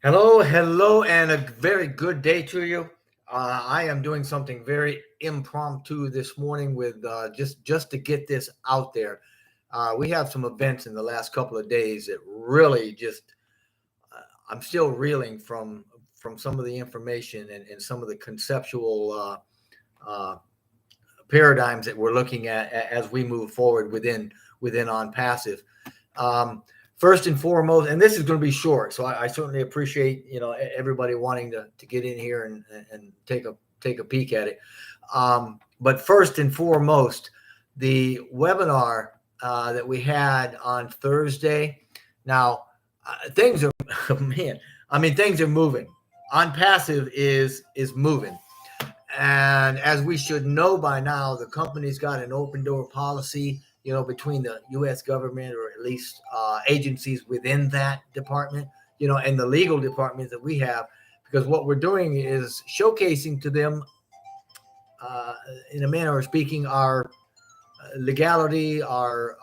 Hello, hello, and a very good day to you. I am doing something very impromptu this morning with just to get this out there. We have some events in the last couple of days that really just I'm still reeling from some of the information and some of the conceptual paradigms that we're looking at as we move forward within ONPASSIVE. First and foremost, and this is going to be short, so I certainly appreciate everybody wanting to get in here and take a peek at it. But first and foremost, the webinar that we had on Thursday. Now, things are man. I mean, things are moving. ONPASSIVE is moving, and as we should know by now, the company's got an open door policy. Between the U.S. government, or at least agencies within that department, and the legal departments that we have, because what we're doing is showcasing to them, in a manner of speaking, our legality, our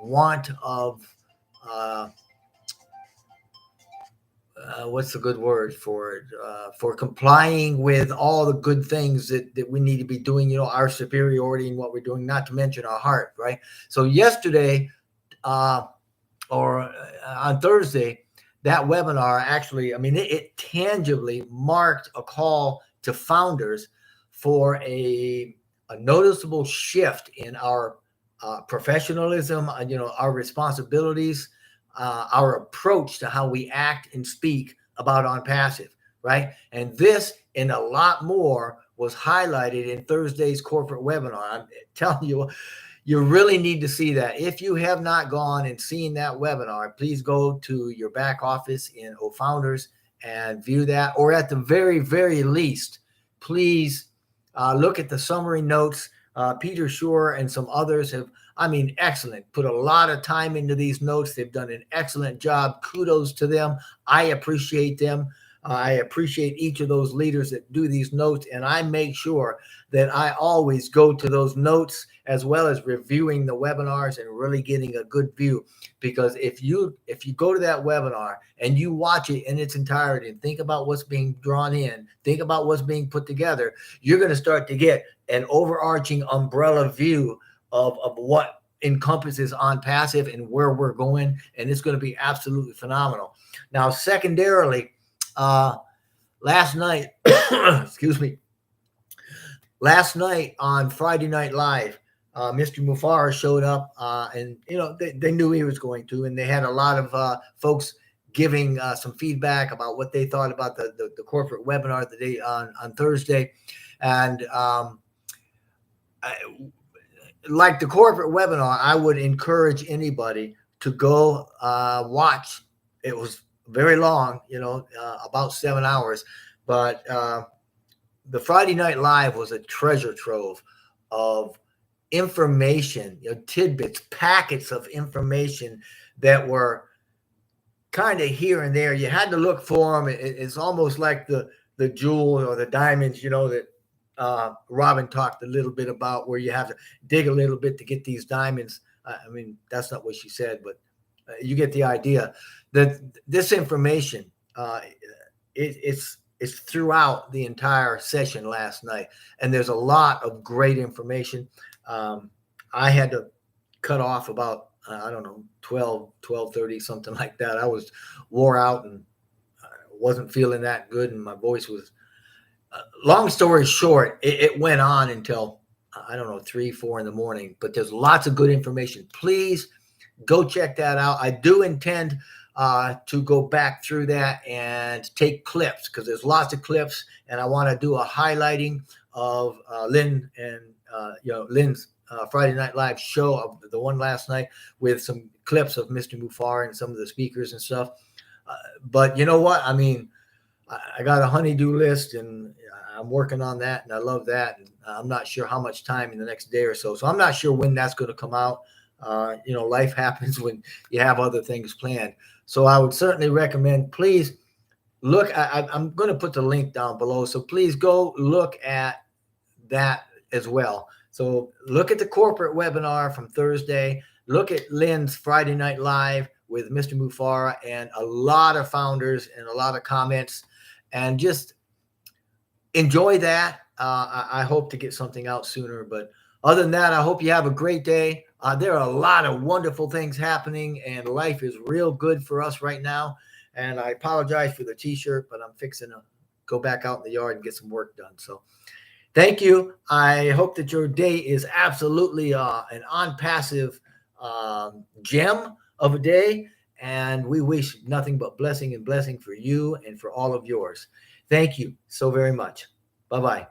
want of, what's the good word for it, for complying with all the good things that we need to be doing, our superiority in what we're doing, not to mention our heart, right? So yesterday, or on Thursday, that webinar actually, I mean, it tangibly marked a call to founders for a noticeable shift in our professionalism, our responsibilities, our approach to how we act and speak about ONPASSIVE, right? And this and a lot more was highlighted in Thursday's corporate webinar. I'm telling you, you really need to see that. If you have not gone and seen that webinar, please go to your back office in OFounders and view that, or at the very, very least, please look at the summary notes. Peter Shore and some others have, excellent. Put a lot of time into these notes. They've done an excellent job. Kudos to them. I appreciate them. I appreciate each of those leaders that do these notes, and I make sure that I always go to those notes as well as reviewing the webinars and really getting a good view. Because if you go to that webinar and you watch it in its entirety and think about what's being drawn in, think about what's being put together, you're going to start to get an overarching umbrella view of what encompasses ONPASSIVE and where we're going, and it's going to be absolutely phenomenal. Now, secondarily, last night, excuse me, last night on Friday Night Live, Mr. Mufareh showed up, and they knew he was going to, and they had a lot of folks giving some feedback about what they thought about the corporate webinar the day on Thursday, and like the corporate webinar, I would encourage anybody to go watch. It was very long, about 7 hours, but the Friday Night Live was a treasure trove of information, tidbits, packets of information that were kind of here and there. You had to look for them. It's almost like the jewel or the diamonds, that Robin talked a little bit about, where you have to dig a little bit to get these diamonds. That's not what she said, but you get the idea. That this information, it's throughout the entire session last night, and there's a lot of great information. I had to cut off about 12:30, something like that. I was wore out and wasn't feeling that good, and my voice was. Long story short, it went on until 3, 4 in the morning. But there's lots of good information. Please go check that out. I do intend to go back through that and take clips, because there's lots of clips, and I want to do a highlighting of LYNN and LYNN's Friday Night Live show, of the one last night, with some clips of Mr. Mufareh and some of the speakers and stuff. But you know what? I got a honey-do list, and I'm working on that, and I love that. And I'm not sure how much time in the next day or so. So I'm not sure when that's going to come out. Life happens when you have other things planned. So I would certainly recommend, please look. I'm going to put the link down below. So please go look at that as well. So look at the corporate webinar from Thursday. Look at Lynn's Friday Night Live with Mr. Mufareh and a lot of founders and a lot of comments, and just enjoy that. I hope to get something out sooner, but other than that, I hope you have a great day. There are a lot of wonderful things happening, and life is real good for us right now. And I apologize for the t-shirt, but I'm fixing to go back out in the yard and get some work done. So thank you. I hope that your day is absolutely an ONPASSIVE gem of a day. And we wish nothing but blessing and blessing for you and for all of yours. Thank you so very much. Bye-bye.